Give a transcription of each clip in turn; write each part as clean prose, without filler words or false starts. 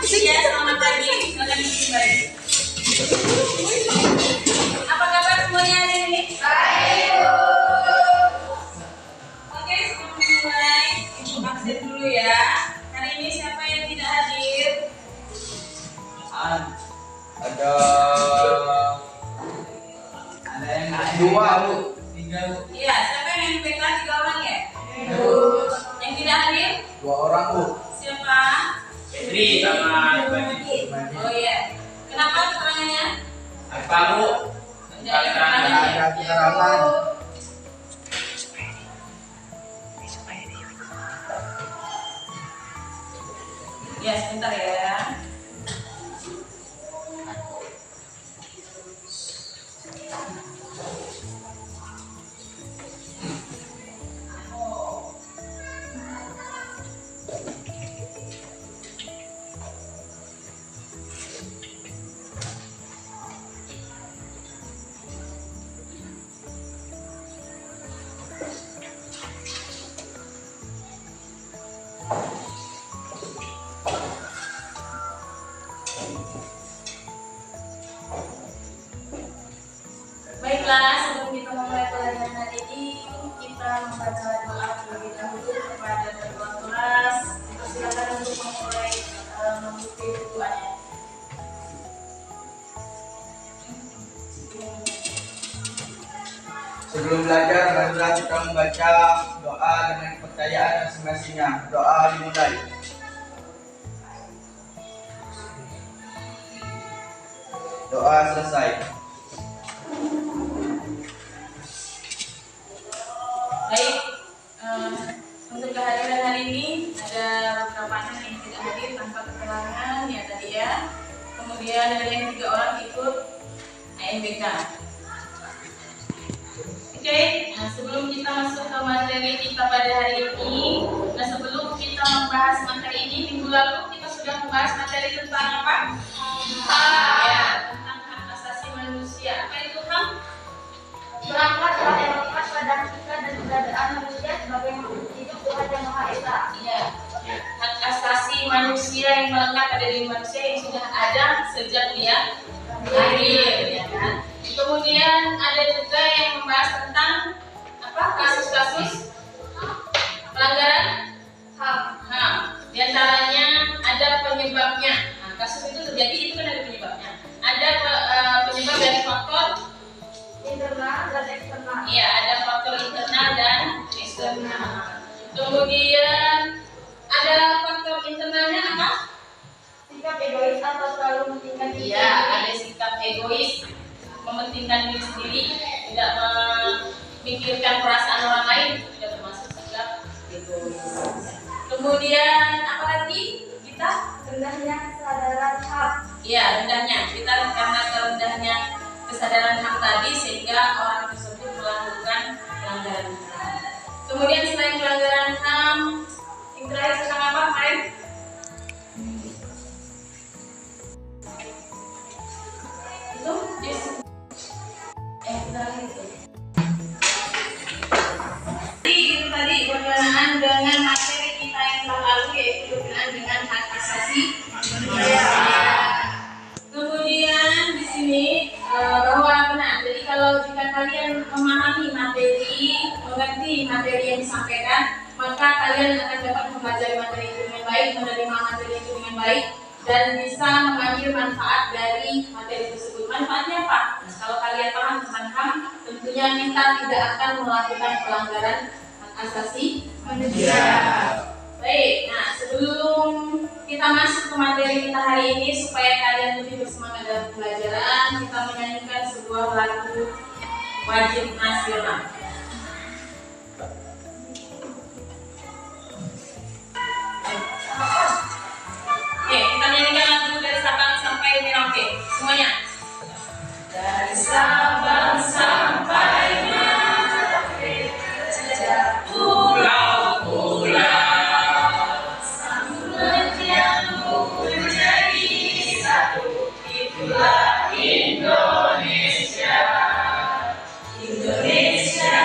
Iya, selamat pagi. Silakan kembali. Apa kabar semuanya hari ini? Baik, Bu. Oke, sebelum dimulai, Ibu absen dulu ya. Hari ini siapa yang tidak hadir? Ada yang dua, Bu. Tiga, Bu. Iya, siapa yang NPK 3 orang ya? Yang tidak hadir? 2 orang, Bu. Siapa? Petri sama Oh iya. Kenapa keterangannya? apa, Bu? Tidak ada keterangan ya? keterangan. Ya, sebentar ya. Baiklah, sebelum kita memulai pelajaran hari ini, kita membaca doa terlebih dahulu kepada ketua kelas. Silakan untuk memulai membuka doanya. Sebelum belajar, marilah kita membaca doa dengan kepercayaan masing-masingnya. Doa dimulai. Doa selesai. Baik, untuk kehadiran hari ini ada beberapa anak yang tidak hadir tanpa keterangan ya tadi ya. Kemudian ada yang 3 orang ikut AMBK. Oke, nah sebelum kita masuk ke materi kita pada hari ini, nah sebelum kita membahas materi ini, minggu lalu kita sudah membahas materi tentang apa? Ya, tentang hak asasi manusia. Apa itu HAM? Berangkat dari etika pada kita dan keberadaan manusia sebagai makhluk hidup Tuhan Yang Maha Esa. Iya, hak asasi manusia yang melekat pada diri manusia yang sudah ada sejak dia lahir, ya kan? Kemudian ada juga yang membahas tentang apa? Kasus-kasus pelanggaran HAM. Di antaranya ada penyebabnya. Nah, kasus itu terjadi itu kan ada penyebabnya. Ada penyebab dari faktor Internal dan eksternal. iya, ada faktor internal dan eksternal. Kemudian ada faktor internalnya apa? Sikap egois atau selalu mementingkan diri. Iya, ada sikap egois, mementingkan diri sendiri, tidak memikirkan perasaan orang lain, itu tidak termasuk sikap egois. Kemudian apa lagi? Kita Rendahnya kesadaran HAM. iya, rendahnya. Kita karena rendahnya kesadaran HAM tadi sehingga orang tersebut melakukan pelanggaran HAM. Kemudian selain pelanggaran HAM, yang terakhir tentang apa kemarin? Itu terakhir itu. Jadi itu tadi berkenaan dengan materi kita yang telah lalu yaitu berkenaan dengan hak asasi manusia. Kemudian di sini bahwa benar. Jadi kalau jika kalian memahami materi, mengerti materi yang disampaikan, maka kalian akan dapat mempelajari materi itu dengan baik, menerima materi itu dengan baik, dan bisa mengambil manfaat dari materi tersebut. Manfaatnya apa? Nah, kalau kalian paham tentang HAM, tentunya kita tidak akan melakukan pelanggaran hak asasi manusia. Baik, nah sebelum kita masuk ke materi kita hari ini, supaya kalian lebih bersemangat dalam pembelajaran, kita menyanyikan sebuah lagu wajib nasional. Oke, kita nyanyikan lagu dari Sabang sampai Merauke, semuanya. Dari Sabang sampai Merauke, jejak pulau-pulau. Itulah Indonesia, Indonesia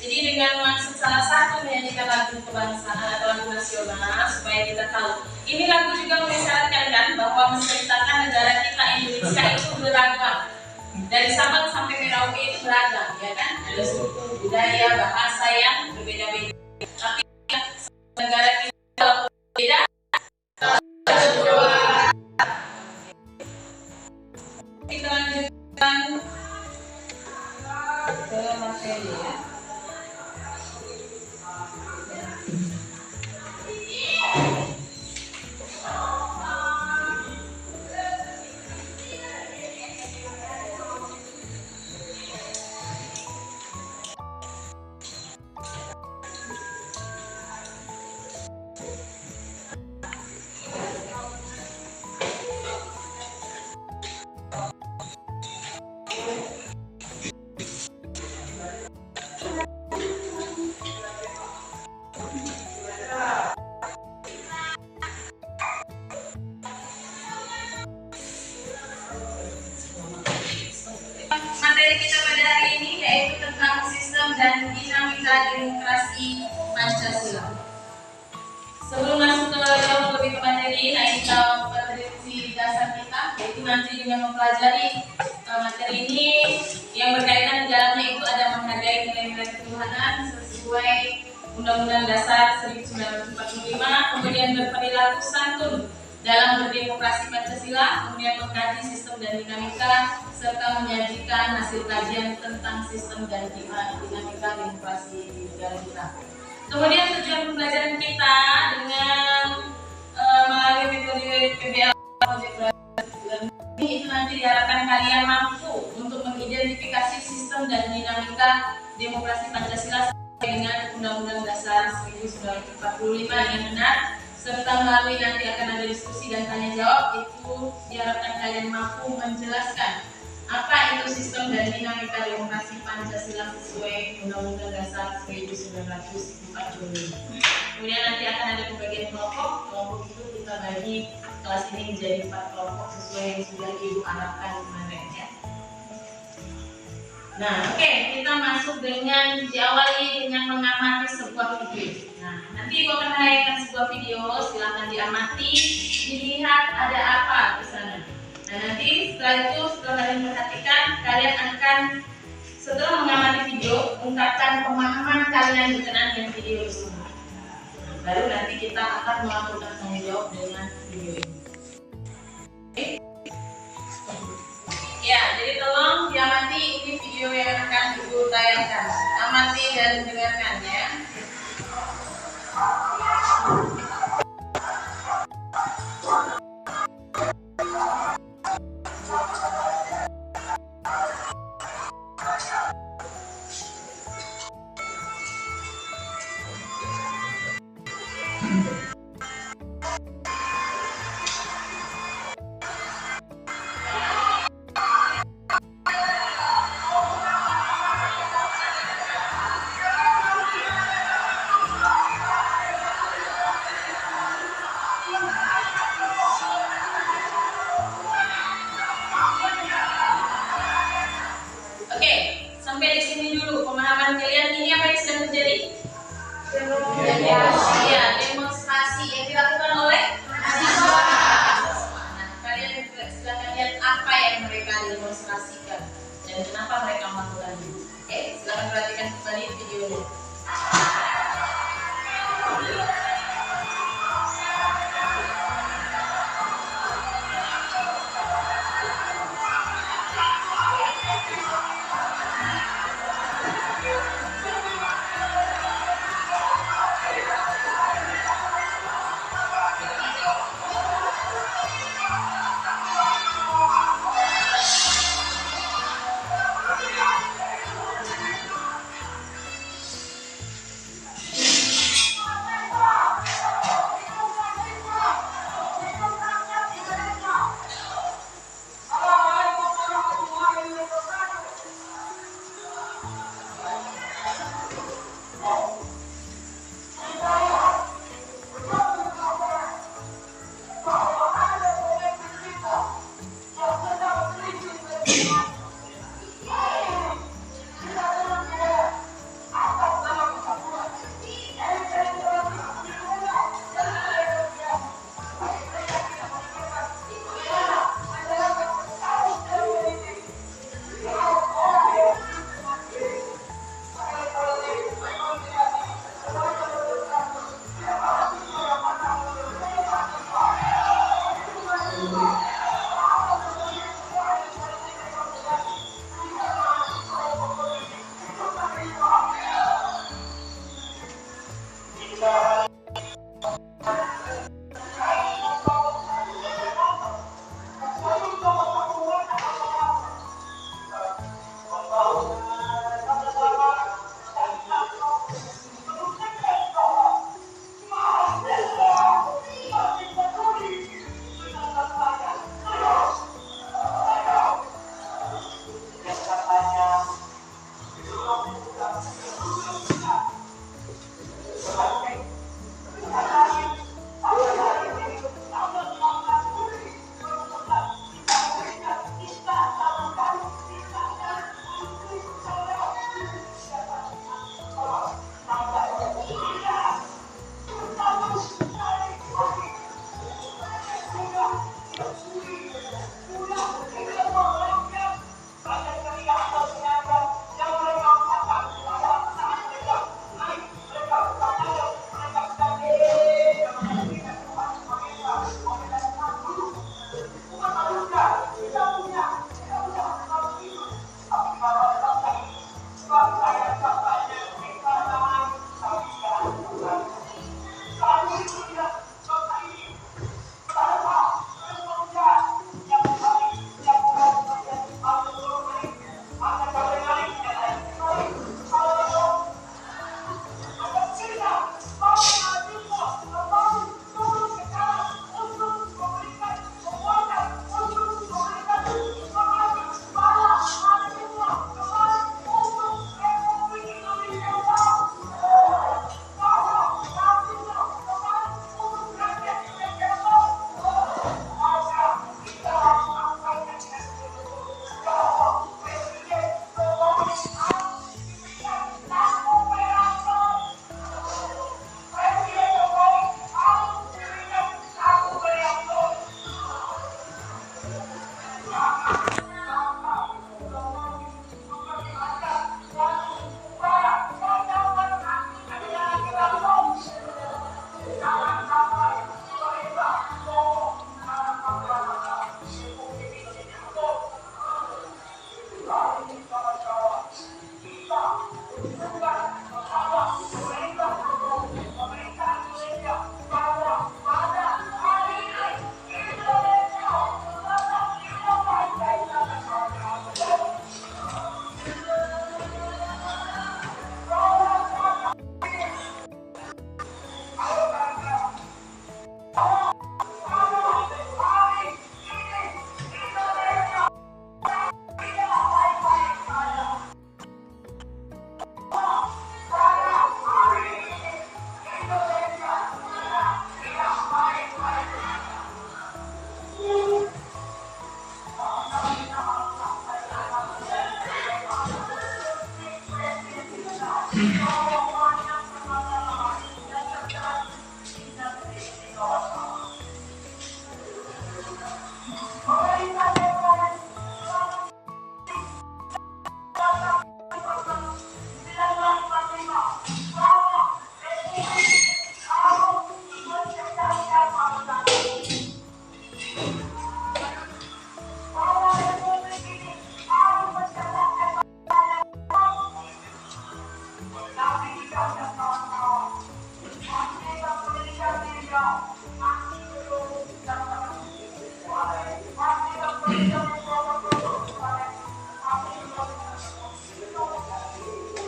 Jadi dengan maksud salah satu menyanyikan lagu kebangsaan atau lagu nasional supaya kita tahu. Ini lagu juga mengisyaratkan kan bahwa menceritakan negara kita Indonesia itu beragam. Dari Sabang sampai Merauke itu beragam, ya kan? Ada suku, budaya, bahasa yang berbeda-beda. Tapi negara kita berbeda. Kita lanjutkan ke materi ya. Materi kita pada hari ini yaitu tentang sistem dan dinamika demokrasi Pancasila. Sebelum masuk ke jauh lebih ke materi, kita mempersepsi dasar kita, yaitu nanti dengan mempelajari materi ini yang berkaitan di dalamnya itu ada menghargai nilai-nilai ketuhanan sesuai Undang-Undang Dasar 1945, kemudian berperilaku santun dalam berdemokrasi Pancasila, kemudian mengkaji sistem dan dinamika, serta menyajikan hasil kajian tentang sistem dan dinamika demokrasi di negara kita. Kemudian tujuan pembelajaran kita dengan melalui metode PBL itu nanti diharapkan kalian mampu untuk mengidentifikasi sistem dan dinamika demokrasi Pancasila sesuai dengan Undang-Undang Dasar 1945 yang benar, serta melalui nanti akan ada diskusi dan tanya jawab. Itu diharapkan kalian mampu menjelaskan apa itu sistem dan dinamika demokrasi Pancasila sesuai Undang-Undang Dasar 1945. Kemudian nanti akan ada pembagian kelompok itu kita bagi kelas ini menjadi 4 kelompok sesuai yang sudah Ibu harapkan kemarin ya. Nah, oke, kita masuk dengan diawali dengan mengamati sebuah video. Nah, nanti Ibu akan menayangkan sebuah video, silakan diamati, dilihat ada apa di sana. Nah, nanti setelah itu, setelah kalian perhatikan, kalian akan setelah mengamati video, ungkapkan pemahaman kalian berkenaan dengan video tersebut. Nah, baru nanti kita akan melakukan tanya jawab dengan video ini. Oke? Ya, jadi tolong diamati, ini video yang akan Ibu tayangkan. Amati dan dengarkan ya.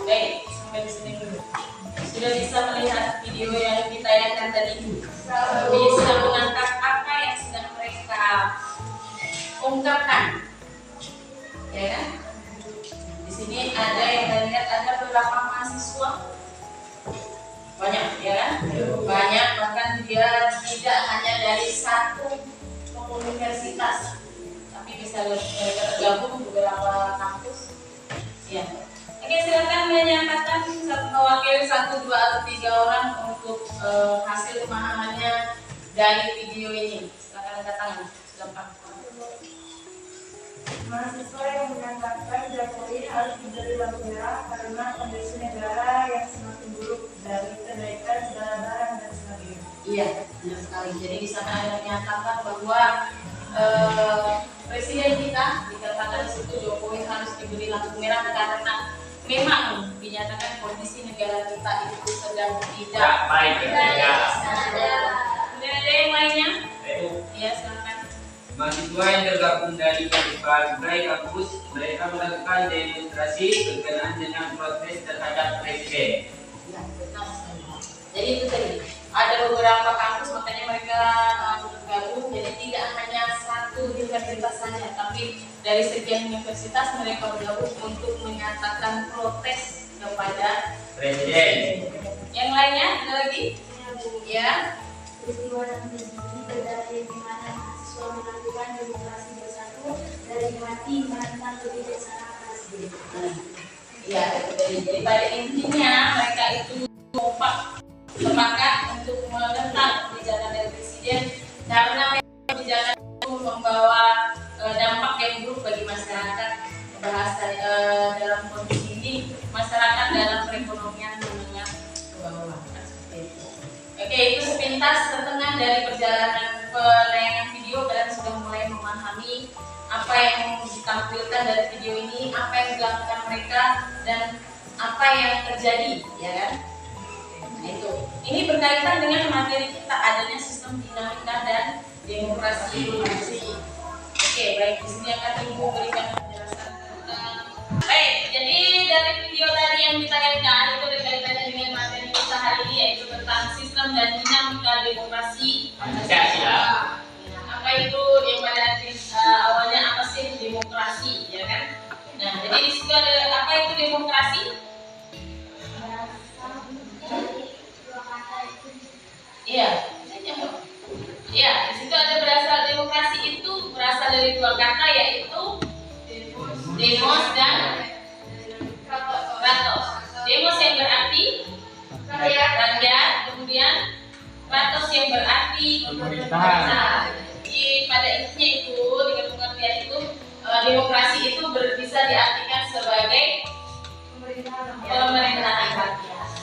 Baik, sampai di sini dulu. Sudah bisa melihat video yang ditayangkan tadi? Bisa menangkap apa yang sedang mereka ungkapkan, ya kan? Di sini ada yang kita lihat ada beberapa mahasiswa, banyak, ya kan? Banyak, bahkan dia tidak hanya dari satu universitas, tapi bisa mereka tergabung beberapa kampus, ya. Oke, silakan menyatakan mewakili 1, 2, atau 3 orang untuk hasil pemahamannya dari video ini. Silakan angkat tangan, gampang. Mahasiswa yang menyatakan Jokowi harus diberi lampu merah karena kondisi negara yang semakin buruk dari kenaikan segala barang dan sebagainya. Iya, benar sekali. Jadi di sana ada menyatakan bahwa presiden kita dikatakan di situ Jokowi harus diberi lampu merah karena memang dinyatakan kondisi negara kita itu sedang tidak baik. Kemudian ada yang lainnya? Iya, silakan. Mahasiswa yang tergabung dari berbagai kampus, mereka melakukan demonstrasi berkenaan dengan protes terhadap presiden. Ya, benar sekali. Jadi itu tadi ada beberapa kampus, makanya mereka bergabung. Jadi tidak hanya satu universitas saja, tapi dari sekian universitas mereka bergabung untuk menyatakan protes kepada Presiden. Yang lainnya ada lagi? Ya. Peristiwa yang terjadi terjadi di mana mahasiswa melakukan demonstrasi bersatu dari hati menentang kebijaksanaan presiden. Ya, jadi pada intinya mereka itu sepakat untuk menentang kebijakan dari presiden karena kebijakan itu membawa dampak yang buruk bagi masyarakat. Bahasa dalam kondisi ini masyarakat dalam perekonomian menengah ke bawah. Oke, itu sepintas setengah dari perjalanan penayangan video. Kalian sudah mulai memahami apa yang ditampilkan dari video ini, apa yang dilakukan mereka, dan apa yang terjadi, ya kan? Nah, itu. Ini berkaitan dengan materi kita, adanya sistem dinamika dan demokrasi. Oke, baik. Di sini akan Ibu berikan penjelasan tentang. Baik, jadi dari video tadi yang ditayangkan itu berkaitan dengan materi kita hari ini, yaitu tentang sistem dan dinamika demokrasi Pancasila. Apa itu yang pada awalnya apa sih demokrasi, ya kan? Nah, jadi di situ ada apa itu demokrasi? Iya, iya. Di situ ada berasal demokrasi itu berasal dari dua kata, yaitu demos dan kratos. Demos yang berarti rakyat, kemudian kratos yang berarti pemerintahan. Jadi pada intinya itu dengan pengertian itu demokrasi itu bisa diartikan sebagai pemerintahan rakyat.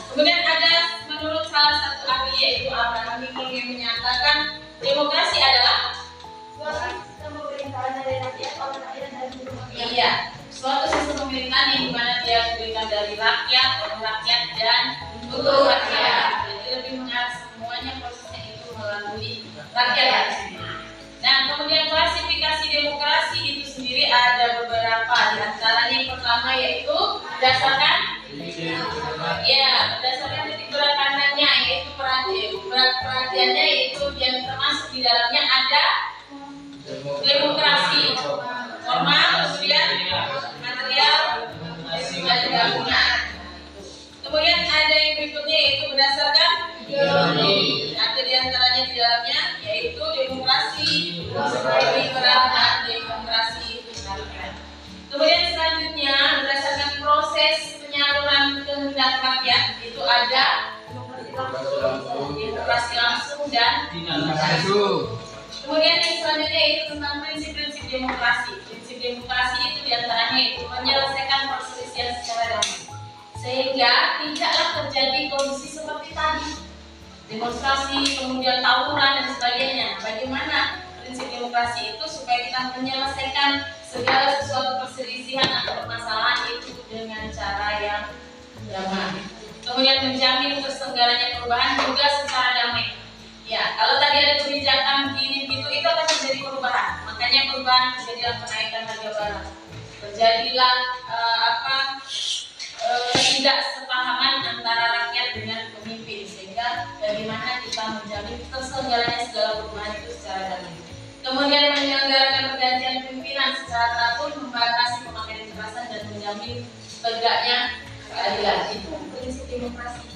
Kemudian ada menurut salah satu ahli yaitu Abraham Lincoln yang menyatakan demokrasi adalah Suatu sistem pemerintahan dari rakyat, oleh rakyat dan untuk rakyat. iya, suatu sistem pemerintahan yang dimana dia diberikan dari rakyat, oleh rakyat dan untuk rakyat. Jadi lebih mengarah semuanya prosesnya itu melalui rakyat. Nah, kemudian klasifikasi demokrasi itu sendiri ada beberapa, di antaranya yang pertama yaitu berdasarkan berdasarkan titik berat pandangnya, yaitu berat perhatiannya yaitu yang termasuk di dalamnya ada demokrasi formal, kemudian material, dan juga gabungan. Kemudian ada yang berikutnya yaitu berdasarkan ideologi. Ada di antaranya di dalamnya yaitu demokrasi, liberal dan demokrasi syariah. Kemudian selanjutnya berdasarkan proses penyaluran kehendak rakyat itu ada demokrasi langsung dan kemudian yang selanjutnya itu tentang prinsip-prinsip demokrasi. Prinsip demokrasi itu diantaranya itu menyelesaikan perselisihan secara damai, sehingga tidaklah terjadi kondisi seperti tadi, demonstrasi, kemudian tawuran dan sebagainya. Bagaimana prinsip demokrasi itu supaya kita menyelesaikan segala sesuatu perselisihan atau permasalahan itu dengan cara yang damai. Kemudian menjamin terselenggaranya perubahan juga secara damai. Ya, kalau tadi ada kebijakan begini gitu, itu akan terjadi perubahan. Makanya perubahan terjadilah kenaikan harga barang, terjadilah ketidaksepahaman antara rakyat dengan pemimpin, sehingga bagaimana kita menjamin terselenggaranya segala perubahan itu secara damai. Kemudian menyelenggarakan pergantian pimpinan secara teratur, membatasi pemakaian kekerasan dan menjamin tegaknya keadilan. Itu prinsip demokrasi.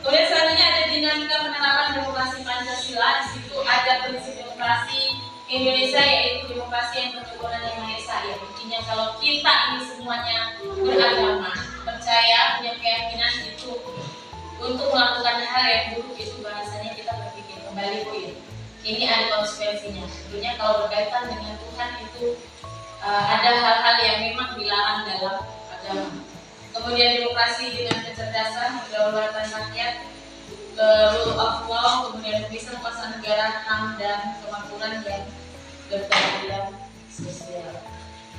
Kemudian selanjutnya ada dinamika penerapan demokrasi Pancasila. Di situ ada prinsip demokrasi Indonesia yaitu demokrasi yang berketuhanan yang Maha Esa. Ya, intinya kalau kita ini semuanya beragama, percaya, punya keyakinan itu untuk melakukan hal yang buruk itu bahasanya kita berpikir kembali poin. Ini ada konsekuensinya. Tentunya kalau berkaitan dengan Tuhan itu ada hal-hal yang memang dilarang dalam agama. Kemudian demokrasi dengan kecerdasan, kedaulatan rakyat, rule of law, kemudian bisa kuasa negara, HAM dan kemakmuran yang berkeadilan sosial.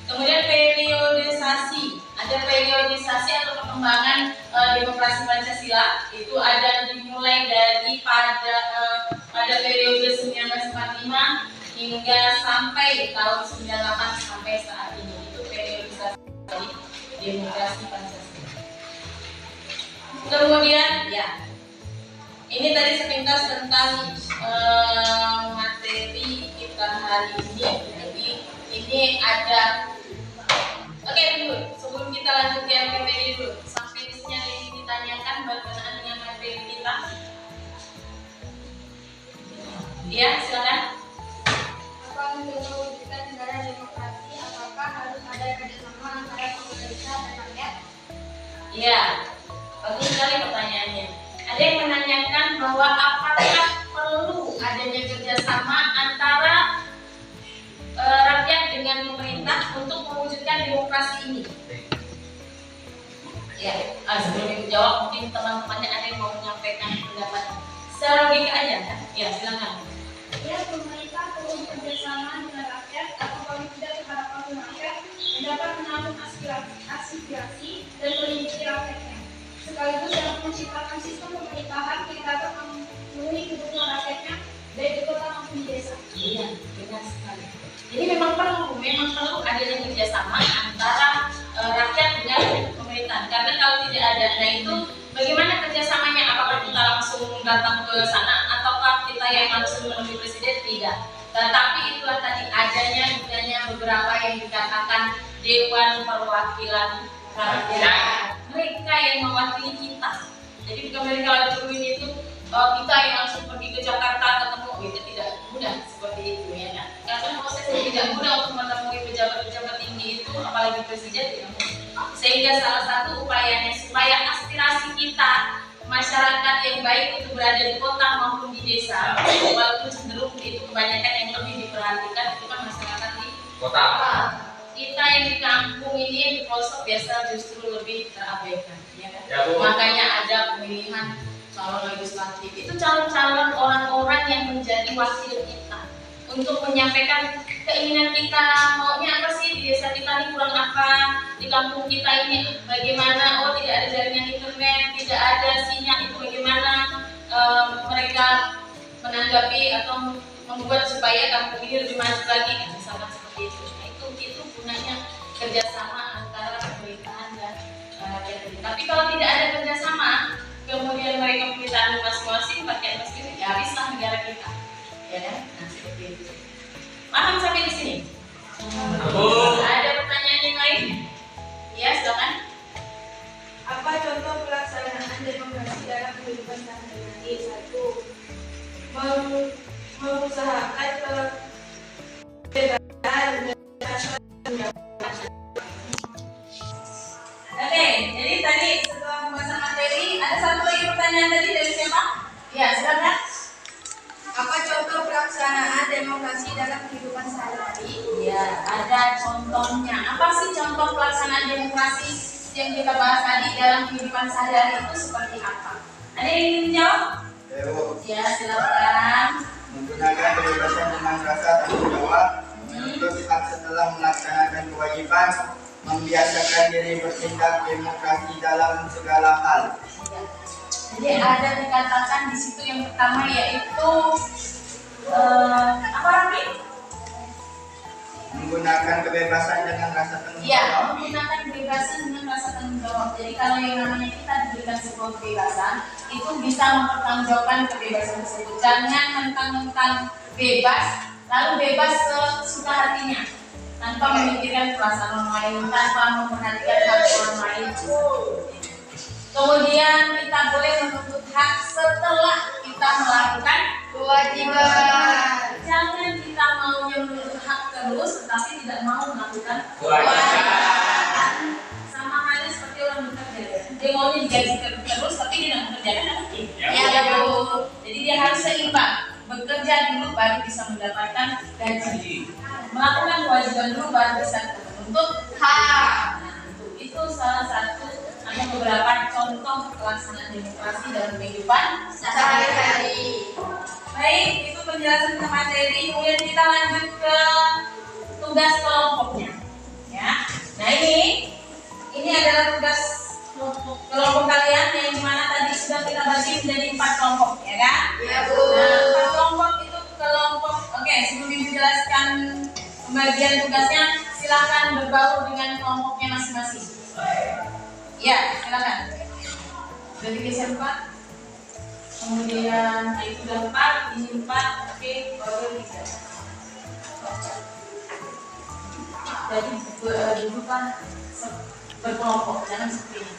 Kemudian periodisasi, ada periodisasi atau perkembangan demokrasi Pancasila itu ada dimulai dari pada periode 1945 hingga sampai tahun 98 sampai saat ini. Itu periodisasi demokrasi Pancasila. Kemudian ya, ini tadi sepintas tentang materi kita hari ini. Jadi ini ada dulu sebelum kita lanjut ke materi dulu, sampai di sini ada yang ditanyakan berkenaan dengan materi kita. Ya, silakan. Apa untuk mewujudkan negara demokrasi, apakah harus ada kerjasama antara pemerintah dan rakyat? Ya, bagus sekali pertanyaannya. Ada yang menanyakan bahwa apakah perlu adanya kerjasama antara rakyat dengan pemerintah untuk mewujudkan demokrasi ini? Ya, sebelum itu jawab, mungkin teman-temannya ada yang mau menyampaikan pendapat secara logika aja, kan? Ya, silakan. Ya, pemerintah perlu bekerjasama dengan rakyat atau paling tidak terhadap wakil rakyat yang dapat menampung aspirasi dan melindungi rakyatnya, sekaligus dapat menciptakan sistem pemerintahan yang dapat memenuhi kebutuhan rakyatnya baik di kota maupun di desa. Iya, benar sekali. Jadi memang perlu adanya kerjasama antara rakyat dengan pemerintahan. Karena kalau tidak ada, nah itu bagaimana kerjasamanya? Apakah kita langsung datang ke sana, ataukah kita yang langsung menemui presiden? Tidak. Tetapi itulah tadi adanya beberapa yang dikatakan Dewan Perwakilan Rakyat. Mereka yang mewakili kita. Jadi bukan mereka langsung itu kita yang langsung pergi ke Jakarta ketemu, itu tidak mudah seperti itu ya kan? Karena proses yang tidak mudah untuk menemui pejabat-pejabat tinggi itu, apalagi presiden tidak mudah. Sehingga salah satu upayanya supaya aspirasi kita masyarakat yang baik itu berada di kota maupun di desa, walaupun cenderung itu kebanyakan yang lebih diperhatikan itu kan masyarakat di Kota. Kita yang di kampung ini yang di pelosok biasa justru lebih terabaikan, ya kan? Ya, Bu. Makanya ada pemilihan calon legislatif, itu calon-calon orang-orang yang menjadi wakil kita untuk menyampaikan keinginan kita, maunya apa sih di desa kita ini, kurang apa di kampung kita ini, bagaimana, oh tidak ada jaringan internet, tidak ada sinyal, itu bagaimana mereka menanggapi atau membuat supaya kampung ini lebih maju lagi, kan misalkan seperti itu. Nah, itu gunanya kerjasama antara pemerintahan dan rakyat. Tapi kalau tidak ada kerjasama, kemudian mereka pemerintahan masing-masing pakai mesin, ya habislah negara kita. Ya, nah seperti itu. Paham sampai di sini? Oh. Ada pertanyaan yang lain? Ya, silakan. Apa contoh pelaksanaan demokrasi dalam kehidupan sehari-hari? 1. Mengusahakan kebebasan Oke, jadi tadi setelah pembahasan materi, ada satu lagi pertanyaan tadi dari siapa? Ya, silakan. Apa contoh pelaksanaan demokrasi dalam kehidupan sehari-hari? Ya, ada contohnya. Apa sih contoh pelaksanaan demokrasi yang kita bahas tadi dalam kehidupan sehari-hari itu seperti apa? Ada yang ingin menjawab? Ya, silakan. Menggunakan kebebasan dengan rasa tanggung jawab, menuntut hak setelah melaksanakan kewajiban, membiasakan diri bertindak demokrasi dalam segala hal. Ya. Jadi ada dikatakan di situ yang pertama yaitu apa Rami? Menggunakan kebebasan dengan rasa tanggung Ya, jawab. menggunakan kebebasan dengan rasa tanggung jawab. Jadi kalau yang namanya kita diberikan sebuah kebebasan, itu bisa mempertanggungjawabkan kebebasan tersebut. Jangan mentang-mentang bebas, lalu bebas sesuka hatinya, tanpa memikirkan perasaan orang lain, tanpa memperhatikan hak orang lain. Kemudian kita boleh menuntut hak setelah kita melakukan kewajiban. Jangan kita maunya menuntut hak terus, tetapi tidak mau melakukan kewajiban. Sama halnya seperti orang bekerja. Dia maunya digaji terus, tapi tidak mengerjakan apa sih? Ya, Bu. Jadi dia harus seimbang. Bekerja dulu baru bisa mendapatkan gaji. Melakukan kewajiban dulu baru bisa menuntut hak. Nah, itu salah satu ada beberapa contoh pelaksanaan demokrasi dalam kehidupan sehari-hari. Baik, itu penjelasan tentang materi. Kemudian kita lanjut ke tugas kelompoknya. Ya, nah ini adalah tugas kelompok kalian yang dimana tadi sudah kita bagi menjadi 4 kelompok, ya kan? Ya, Bu. Nah, 4 kelompok itu kelompok. Oke, sebelum menjelaskan pembagian tugasnya, silakan berbaur dengan kelompoknya masing-masing. Ya, silakan. Dari geser 4. Kemudian itu udah 4, ini 4, oke, baru 3. Jadi dulu kan berkelompok, jangan seperti ini.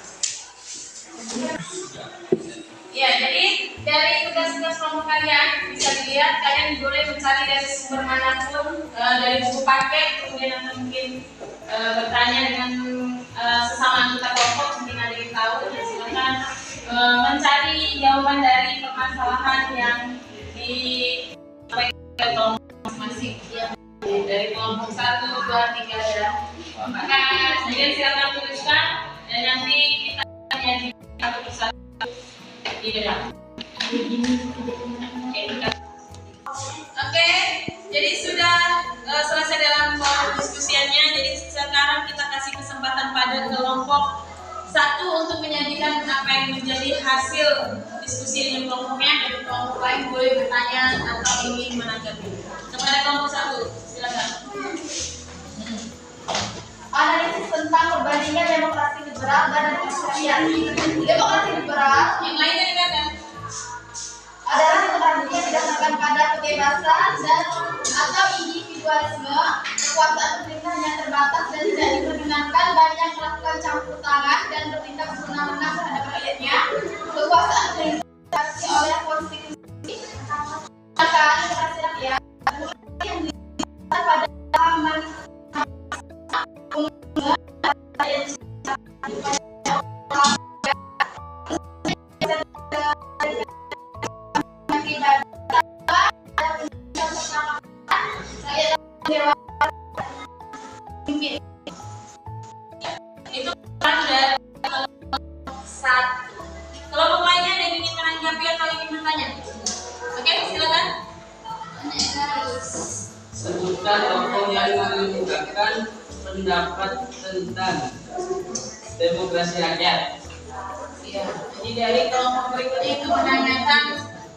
Ya, jadi dari tugas-tugas kelompok kalian bisa dilihat kalian boleh mencari dari sumber manapun, dari buku paket, kemudian atau mungkin bertanya dengan sesama anggota kelompok, mungkin ada yang tahu, dan silakan mencari jawaban dari permasalahan yang disampaikan kelompok masing-masing. Ya, dari kelompok 1, 2, 3 ya. Maka kemudian silakan tuliskan dan nanti kita menyajikan satu persatu di dalam. Oke, jadi sudah selesai dalam diskusiannya. Jadi sekarang kita kasih kesempatan pada kelompok 1 untuk menyajikan apa yang menjadi hasil diskusi dengan kelompoknya, dan kelompok lain boleh bertanya atau ingin menanggapi. Kepada kelompok 1, silakan. Analisis tentang perbandingan demokrasi liberal dan demokrasi demokrasi liberal Yang lainnya silakan. adalah demokrasi yang didasarkan pada kebebasan dan atau individualisme, kekuasaan pemerintahan yang terbatas dan tidak diperkenankan banyak melakukan campur tangan dan bertindak semena-mena terhadap rakyatnya, kekuasaan pemerintahan oleh konstitusi, akan demokrasi rakyat yang didasarkan pada aman Itu kan dari kelompok 1. Kelompok lainnya ada yang ingin menanggapi atau ingin bertanya? Oke, silakan. Sebutkan tokoh yang mengungkapkan pendapat tentang demokrasi rakyat. Ya, jadi dari kelompok berikutnya itu menanyakan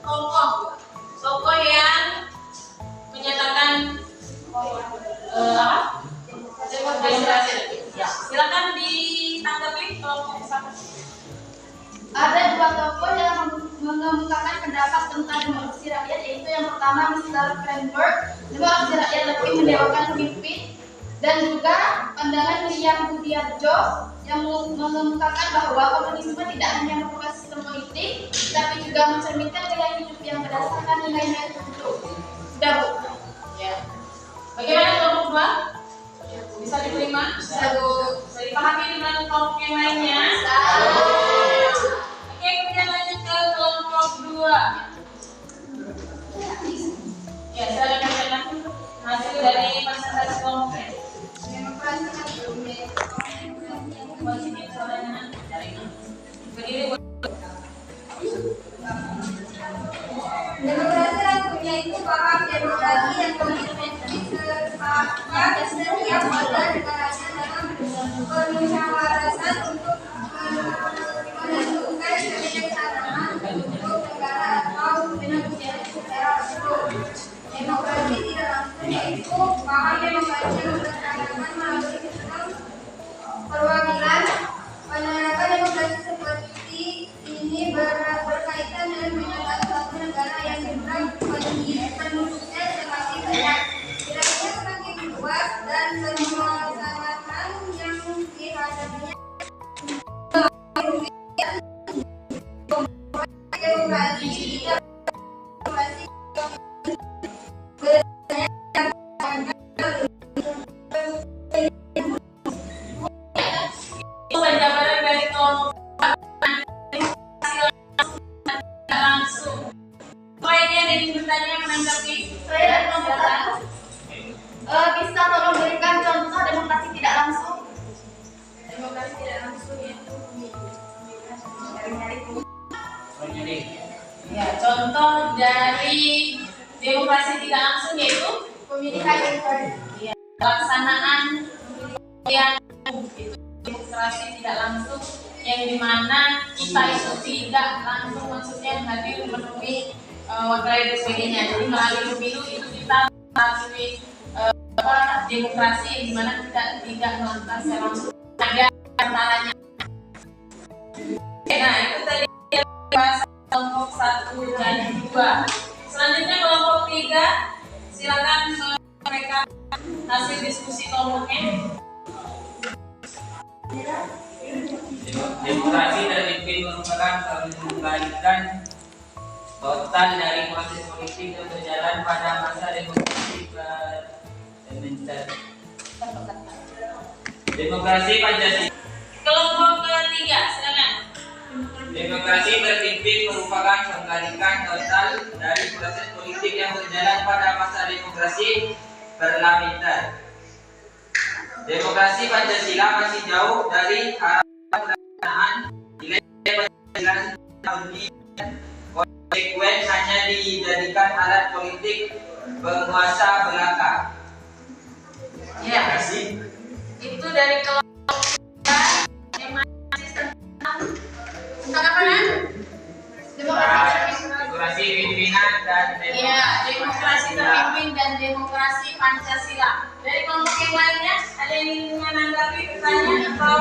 tokoh yang menyatakan apa? Demokrasi. Ya, silakan ditanggapi kelompok 1. Ada 2 tokoh yang mengemukakan pendapat tentang demokrasi rakyat, yaitu yang pertama Mr. Rutherford Framework, demokrasi rakyat lebih mendewakan pemimpin, dan juga pandangan William Budiarjo yang mengemukakan bahwa komunisme tidak hanya merupakan sistem politik, tapi juga mencerminkan gaya hidup yang berdasarkan nilai-nilai tertentu. Sudah, Bu? Ya. Bagaimana kelompok 2? Bisa diterima? Bisa, Bu. Bisa dipahami dengan kelompok yang lainnya? Oke, kemudian lanjut ke kelompok 2. Ya, silakan bacakan hasil dari presentasi kelompoknya. Berdiri. Demokrasi langsungnya itu paham demokrasi yang komitmen sepakat setiap warga negaranya dalam permusyawaratan untuk menentukan kebijaksanaan untuk negara atau negosiasi secara utuh. Demokrasi tidak langsung yaitu paham demokrasi yang berkelanjutan melalui sistem perwakilan. Penerapan demokrasi seperti ini berkaitan dengan menyatakan suatu negara yang jumlah penduduknya semakin banyak, wilayahnya semakin luas, dan permasalahan yang dihadapinya demokrasi tidak demokrasi Penjabaran dari kelompok langsung. Lainnya ada yang bertanya menanggapi? Saya dari kelompok 1. Bisa tolong berikan contoh demokrasi tidak langsung? Demokrasi tidak langsung itu ya, contoh dari demokrasi tidak langsung yaitu Pemilihan ya, pelaksanaan pemilihan itu demokrasi tidak langsung yang dimana kita itu tidak langsung maksudnya hadir menemui wakil dan sebagainya. Jadi melalui pemilu itu kita melalui demokrasi yang dimana kita tidak melakukan secara langsung ada antaranya. Nah itu tadi bahasa kelompok 1 dan 2. Selanjutnya kelompok 3, silakan mereka hasil diskusi kelompoknya. Demokrasi terpimpin merupakan mengembalikan total dari proses politik yang berjalan pada masa demokrasi parlementer. Demokrasi Pancasila. Kelompok ketiga, silakan. Demokrasi terpimpin merupakan pengembalikan total dari proses politik yang berjalan pada masa demokrasi parlementer. Demokrasi Pancasila masih jauh dari harapan pelaksanaan nilai Pancasila konsekuen hanya dijadikan alat politik penguasa belaka. Ya, itu dari kelompok yang masih tentang apa kan? Demokrasi pimpinan dan Ya, demokrasi terpimpin dan demokrasi Pancasila. Dari kelompok yang lainnya ada yang ingin menanggapi pertanyaan atau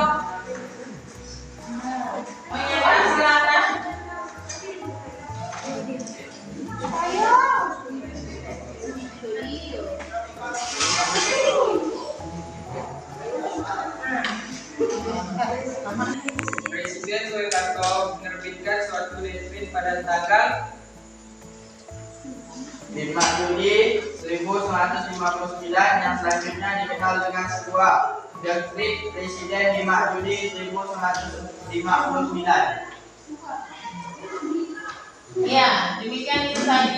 silakan. Presiden Soekarno menerbitkan suatu dekret pada tanggal 5 Juli 1959 yang selanjutnya dikenal dengan sebuah Dekret Presiden 5 Juli 1959. Ya, demikian itu tadi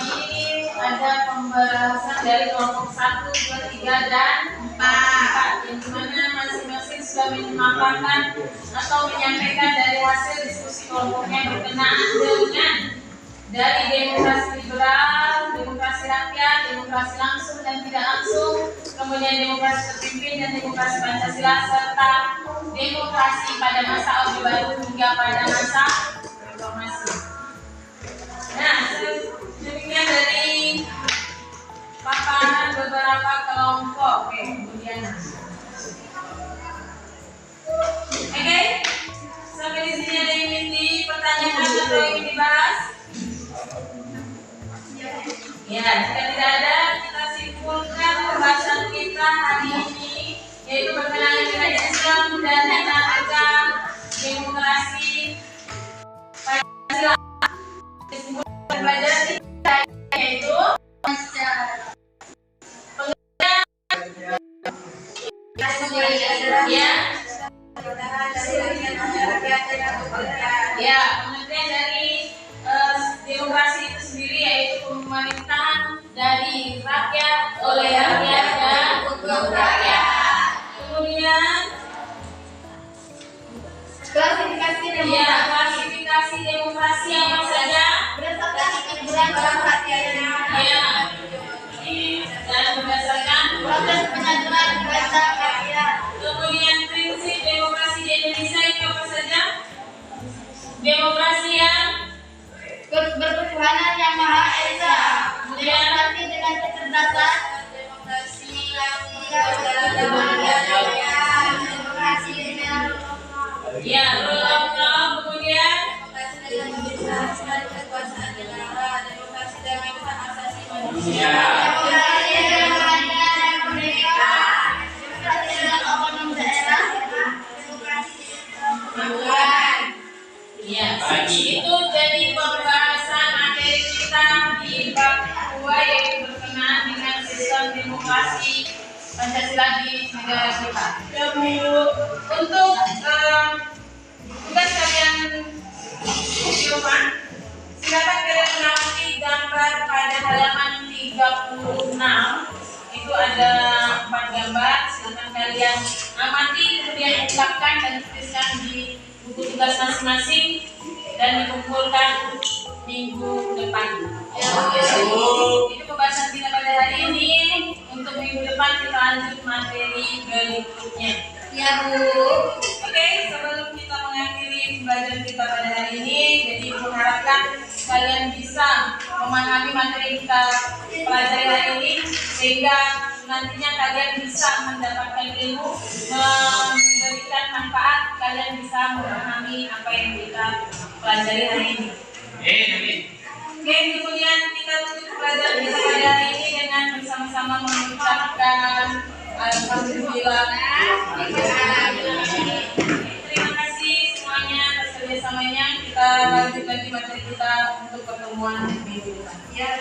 ada pembahasan dari kelompok 1, 2, 3, dan 4 yang dimana masing-masing sudah memaparkan atau menyampaikan dari hasil diskusi kelompoknya berkenaan dengan dari demokrasi liberal, demokrasi rakyat, demokrasi langsung dan tidak langsung, kemudian demokrasi terpimpin dan demokrasi Pancasila, serta demokrasi pada masa Orde Baru hingga pada masa reformasi. Nah, demikian dari paparan beberapa kelompok. Oke, kemudian sampai di sini ada yang ingin dipertanyakan atau ingin dibahas? Ya, jika tidak ada, kita simpulkan pembahasan kita hari ini, yaitu berkenaan dengan Islam dan dinamika demokrasi. Pancasila. Simpulkan pelajaran kita yaitu pengertian dari demokrasi itu sendiri yaitu pemerintahan dari rakyat, oleh rakyat dan untuk rakyat. Kemudian klasifikasi demokrasi apa saja? Berdasarkan kejujuran dalam rakyatnya. Dan berdasarkan Proses penyaluran kepada rakyat. kemudian prinsip demokrasi di Indonesia itu apa saja? Demokrasi yang Berketuhanan yang Maha Esa. kemudian Demokrasi dengan kecerdasan. Demokrasi yang demokrasi dengan rule of law, kemudian demokrasi dengan kecerdasan dan kekuasaan negara. Demokrasi dengan hak asasi manusia. Demokrasi dengan keadilan dan kemerdekaan. Demokrasi dengan otonom daerah. Demokrasi itu jadi pembahasan materi kita di bab 2 yaitu berkenaan dengan sistem demokrasi Pancasila di negara kita. Untuk tugas kalian di rumah, silakan kalian mengamati gambar pada halaman 36. Itu ada 4 gambar, silakan kalian amati kemudian ucapkan dan tuliskan di buku tugas masing-masing dan dikumpulkan minggu depan. Itu pembahasan kita pada hari ini. Untuk minggu depan kita lanjut materi berikutnya. Ya, Bu. Oke, sebelum kita mengakhiri pembelajaran kita pada hari ini, jadi mengharapkan kalian bisa memahami materi kita pelajari hari ini sehingga nantinya kalian bisa mendapatkan ilmu, memberikan manfaat, kalian bisa memahami apa yang kita pelajari hari ini. Oke, kemudian kita tutup pelajaran kita pada hari ini dengan bersama-sama mengucapkan alhamdulillah. Terima kasih semuanya atas kerjasamanya. Kita lanjut lagi materi kita untuk pertemuan minggu depan. Ya,